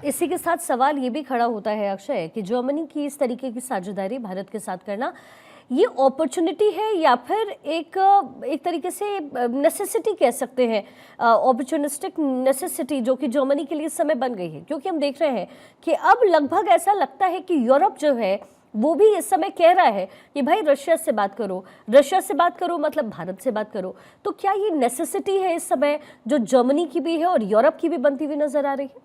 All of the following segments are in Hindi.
इसी के साथ सवाल ये भी खड़ा होता है अक्षय कि जर्मनी की इस तरीके की साझेदारी भारत के साथ करना ये अपॉर्चुनिटी है या फिर एक तरीके से नेसेसिटी कह सकते हैं, अपॉर्चुनिस्टिक नेसेसिटी जो कि जर्मनी के लिए इस समय बन गई है, क्योंकि हम देख रहे हैं कि अब लगभग ऐसा लगता है कि यूरोप जो है वो भी इस समय कह रहा है कि भाई रशिया से बात करो, रशिया से बात करो मतलब भारत से बात करो। तो क्या ये नेसेसिटी है इस समय जो जर्मनी की भी है और यूरोप की भी बनती हुई नजर आ रही है?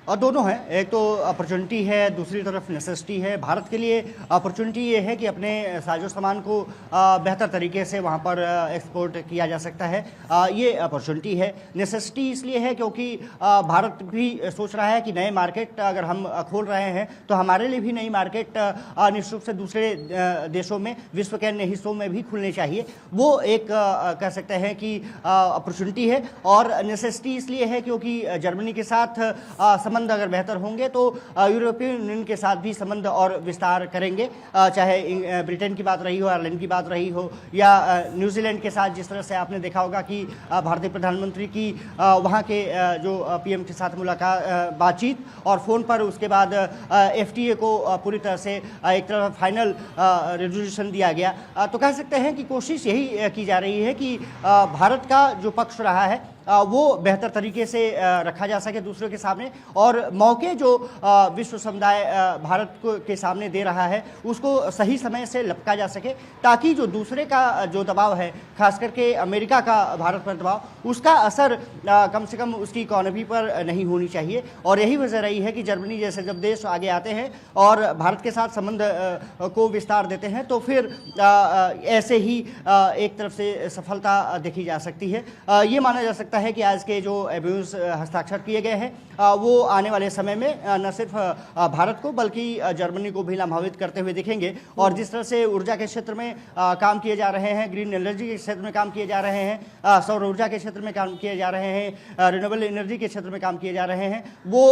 और दोनों हैं, एक तो अपॉर्चुनिटी है, दूसरी तरफ नेसेसिटी है। भारत के लिए अपॉर्चुनिटी ये है कि अपने साजो सामान को बेहतर तरीके से वहाँ पर एक्सपोर्ट किया जा सकता है, ये अपॉर्चुनिटी है। नेसेसिटी इसलिए है क्योंकि भारत भी सोच रहा है कि नए मार्केट अगर हम खोल रहे हैं तो हमारे लिए भी नई मार्केट निश्चित रूप से दूसरे देशों में, विश्व के अन्य हिस्सों में भी खुलने चाहिए। वो एक कह सकते हैं कि अपॉर्चुनिटी है। और नेसेसिटी इसलिए है क्योंकि जर्मनी के साथ संबंध अगर बेहतर होंगे तो यूरोपियन यूनियन के साथ भी संबंध और विस्तार करेंगे, चाहे ब्रिटेन की बात रही हो, आयरलैंड की बात रही हो या न्यूजीलैंड के साथ। जिस तरह से आपने देखा होगा कि भारतीय प्रधानमंत्री की वहाँ के जो पीएम के साथ मुलाकात, बातचीत और फ़ोन पर, उसके बाद एफटीए को पूरी तरह से एक तरफ फाइनल रेजोल्यूशन दिया गया। तो कह सकते हैं कि कोशिश यही की जा रही है कि भारत का जो पक्ष रहा है वो बेहतर तरीके से रखा जा सके दूसरों के सामने, और मौके जो विश्व समुदाय भारत के सामने दे रहा है उसको सही समय से लपका जा सके, ताकि जो दूसरे का जो दबाव है, खास करके अमेरिका का भारत पर दबाव, उसका असर कम से कम उसकी इकोनॉमी पर नहीं होनी चाहिए। और यही वजह रही है कि जर्मनी जैसे जब देश आगे आते हैं और भारत के साथ संबंध को विस्तार देते हैं तो फिर ऐसे ही एक तरफ से सफलता देखी जा सकती है। ये माना जा सकता है कि आज के जो एमओयूज हस्ताक्षर किए गए हैं वो आने वाले समय में न सिर्फ भारत को बल्कि जर्मनी को भी लाभान्वित करते हुए दिखेंगे। और जिस तरह से ऊर्जा के क्षेत्र में काम किए जा रहे हैं, ग्रीन एनर्जी के क्षेत्र में काम किए जा रहे हैं, सौर ऊर्जा के क्षेत्र में काम किए जा रहे हैं, रिन्यूएबल एनर्जी के क्षेत्र में काम किए जा रहे हैं, वो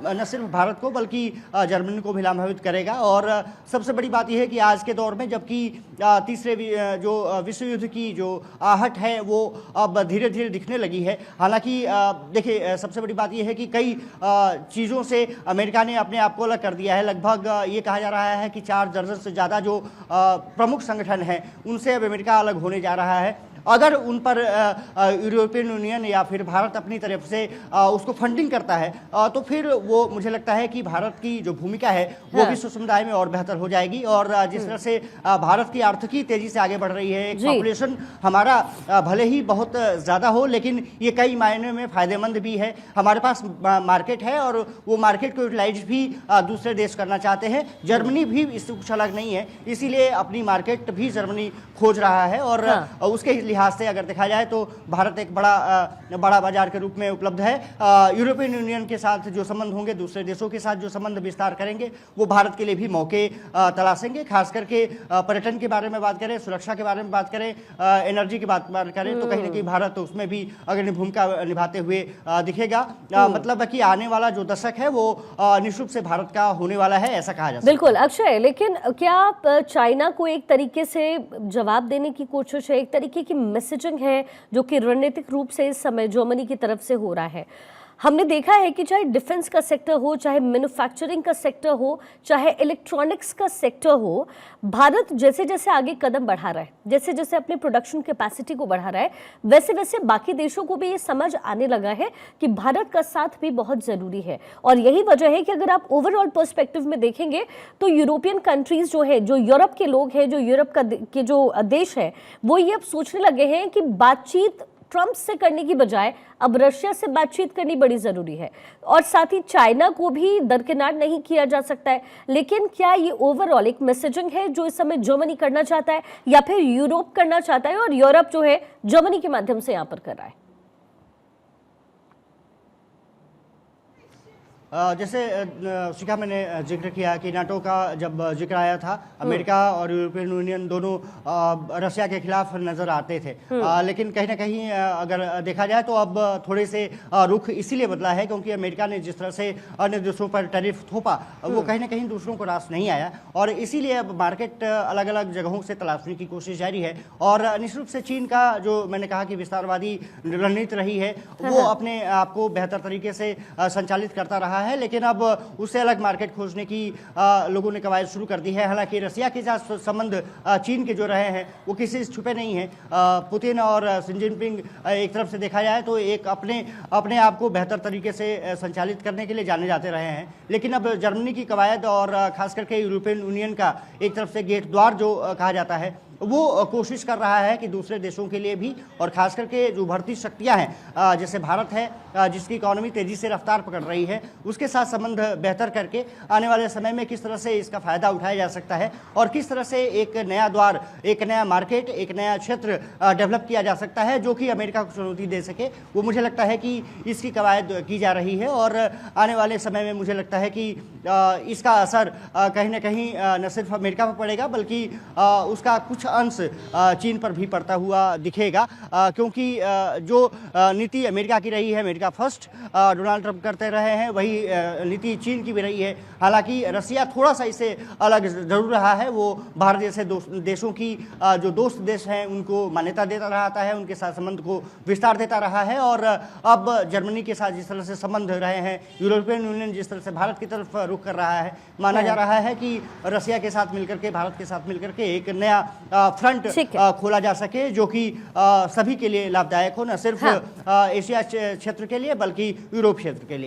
न सिर्फ भारत को बल्कि जर्मनी को भी लाभान्वित करेगा। और सबसे बड़ी बात यह है कि आज के दौर में जबकि तीसरे जो विश्व युद्ध की जो आहट है वो अब धीरे धीरे दिखने लगी है। हालांकि देखिए, सबसे बड़ी बात यह है कि कई चीज़ों से अमेरिका ने अपने आप को अलग कर दिया है। लगभग ये कहा जा रहा है कि 4 दर्जन से ज़्यादा जो प्रमुख संगठन हैं उनसे अब अमेरिका अलग होने जा रहा है। अगर उन पर यूरोपियन यूनियन या फिर भारत अपनी तरफ से उसको फंडिंग करता है तो फिर वो, मुझे लगता है कि भारत की जो भूमिका है वो विश्व समुदाय में और बेहतर हो जाएगी। और जिस तरह से भारत की आर्थिकी तेजी से आगे बढ़ रही है, एक पॉपुलेशन हमारा भले ही बहुत ज़्यादा हो लेकिन ये कई मायने में फ़ायदेमंद भी है। हमारे पास मार्केट है और वो मार्केट को यूटिलाइज भी दूसरे देश करना चाहते हैं। जर्मनी भी इससे कुछ अलग नहीं है, इसीलिए अपनी मार्केट भी जर्मनी खोज रहा है। और उसके लिहाज से अगर देखा जाए तो भारत एक बड़ा बाजार के रूप में उपलब्ध है। यूरोपियन यूनियन के साथ जो संबंध होंगे, दूसरे देशों के साथ जो संबंध विस्तार करेंगे, वो भारत के लिए भी मौके तलाशेंगे। खास करके पर्यटन के बारे में बात करें, सुरक्षा के बारे में बात करें, एनर्जी की बात करें तो कहीं ना कहीं भारत उसमें भी अग्रणी भूमिका निभाते हुए दिखेगा। मतलब कि आने वाला जो दशक है वो निश्चित रूप से भारत का होने वाला है, ऐसा कहा जा सकता है। बिल्कुल अक्षय, लेकिन क्या आप चाइना को एक तरीके से जवाब देने की कोशिश है, एक तरीके की मैसेजिंग है जो कि रणनीतिक रूप से इस समय जर्मनी की तरफ से हो रहा है? हमने देखा है कि चाहे डिफेंस का सेक्टर हो, चाहे मैन्युफैक्चरिंग का सेक्टर हो, चाहे इलेक्ट्रॉनिक्स का सेक्टर हो, भारत जैसे जैसे आगे कदम बढ़ा रहा है, जैसे जैसे अपने प्रोडक्शन कैपेसिटी को बढ़ा रहा है, वैसे वैसे बाकी देशों को भी ये समझ आने लगा है कि भारत का साथ भी बहुत ज़रूरी है। और यही वजह है कि अगर आप ओवरऑल पर्सपेक्टिव में देखेंगे तो यूरोपियन कंट्रीज जो है, जो यूरोप के लोग हैं, जो यूरोप के जो देश है, वो ये अब सोचने लगे हैं कि बातचीत ट्रंप से करने की बजाय अब रशिया से बातचीत करनी बड़ी जरूरी है। और साथ ही चाइना को भी दरकिनार नहीं किया जा सकता है। लेकिन क्या ये ओवरऑल एक मैसेजिंग है जो इस समय जर्मनी करना चाहता है या फिर यूरोप करना चाहता है और यूरोप जो है जर्मनी के माध्यम से यहां पर कर रहा है? जैसे शिखा मैंने जिक्र किया कि नाटो का जब जिक्र आया था, अमेरिका और यूरोपियन यूनियन दोनों रशिया के खिलाफ नजर आते थे। लेकिन कहीं ना कहीं अगर देखा जाए तो अब थोड़े से रुख इसीलिए बदला है क्योंकि अमेरिका ने जिस तरह से अन्य देशों पर टैरिफ थोपा वो कहीं ना कहीं दूसरों को रास नहीं आया, और इसीलिए अब मार्केट अलग अलग जगहों से तलाशने की कोशिश जारी है। और निश्चित रूप से चीन का जो मैंने कहा कि विस्तारवादी रणनीति रही है वो अपने आप को बेहतर तरीके से संचालित करता रहा है, लेकिन अब उससे अलग मार्केट खोजने की लोगों ने कवायद शुरू कर दी है। हालांकि रसिया के साथ संबंध चीन के जो रहे हैं वो किसी से छुपे नहीं हैं। पुतिन और शी जिनपिंग एक तरफ से देखा जाए तो एक अपने आप को बेहतर तरीके से संचालित करने के लिए जाने जाते रहे हैं, लेकिन अब जर्मनी की कवायद और खास करके यूरोपियन यूनियन का एक तरफ से गेट द्वार जो कहा जाता है वो कोशिश कर रहा है कि दूसरे देशों के लिए भी, और खास करके जो उभरती शक्तियां हैं जैसे भारत है जिसकी इकोनॉमी तेजी से रफ्तार पकड़ रही है, उसके साथ संबंध बेहतर करके आने वाले समय में किस तरह से इसका फायदा उठाया जा सकता है और किस तरह से एक नया द्वार, एक नया मार्केट, एक नया क्षेत्र डेवलप किया जा सकता है जो कि अमेरिका को चुनौती दे सके। वो मुझे लगता है कि इसकी कवायद की जा रही है, और आने वाले समय में मुझे लगता है कि इसका असर कहीं ना कहीं न सिर्फ अमेरिका पर पड़ेगा बल्कि उसका कुछ अंश चीन पर भी पड़ता हुआ दिखेगा, क्योंकि जो नीति अमेरिका की रही है, अमेरिका फर्स्ट डोनाल्ड ट्रंप करते रहे हैं, वही नीति चीन की भी रही है। हालांकि रसिया थोड़ा सा इससे अलग जरूर रहा है, वो भारत जैसे देशों की जो दोस्त देश हैं उनको मान्यता देता रहा है, उनके साथ संबंध को विस्तार देता रहा है, और अब जर्मनी के साथ जिस तरह से संबंध रहे हैं, यूरोपियन यूनियन जिस तरह से भारत की तरफ रुख कर रहा है, माना जा रहा है कि रसिया के साथ मिलकर के, भारत के साथ मिलकर के एक नया फ्रंट खोला जा सके जो कि सभी के लिए लाभदायक हो, न सिर्फ एशिया क्षेत्र के लिए बल्कि यूरोप क्षेत्र के लिए।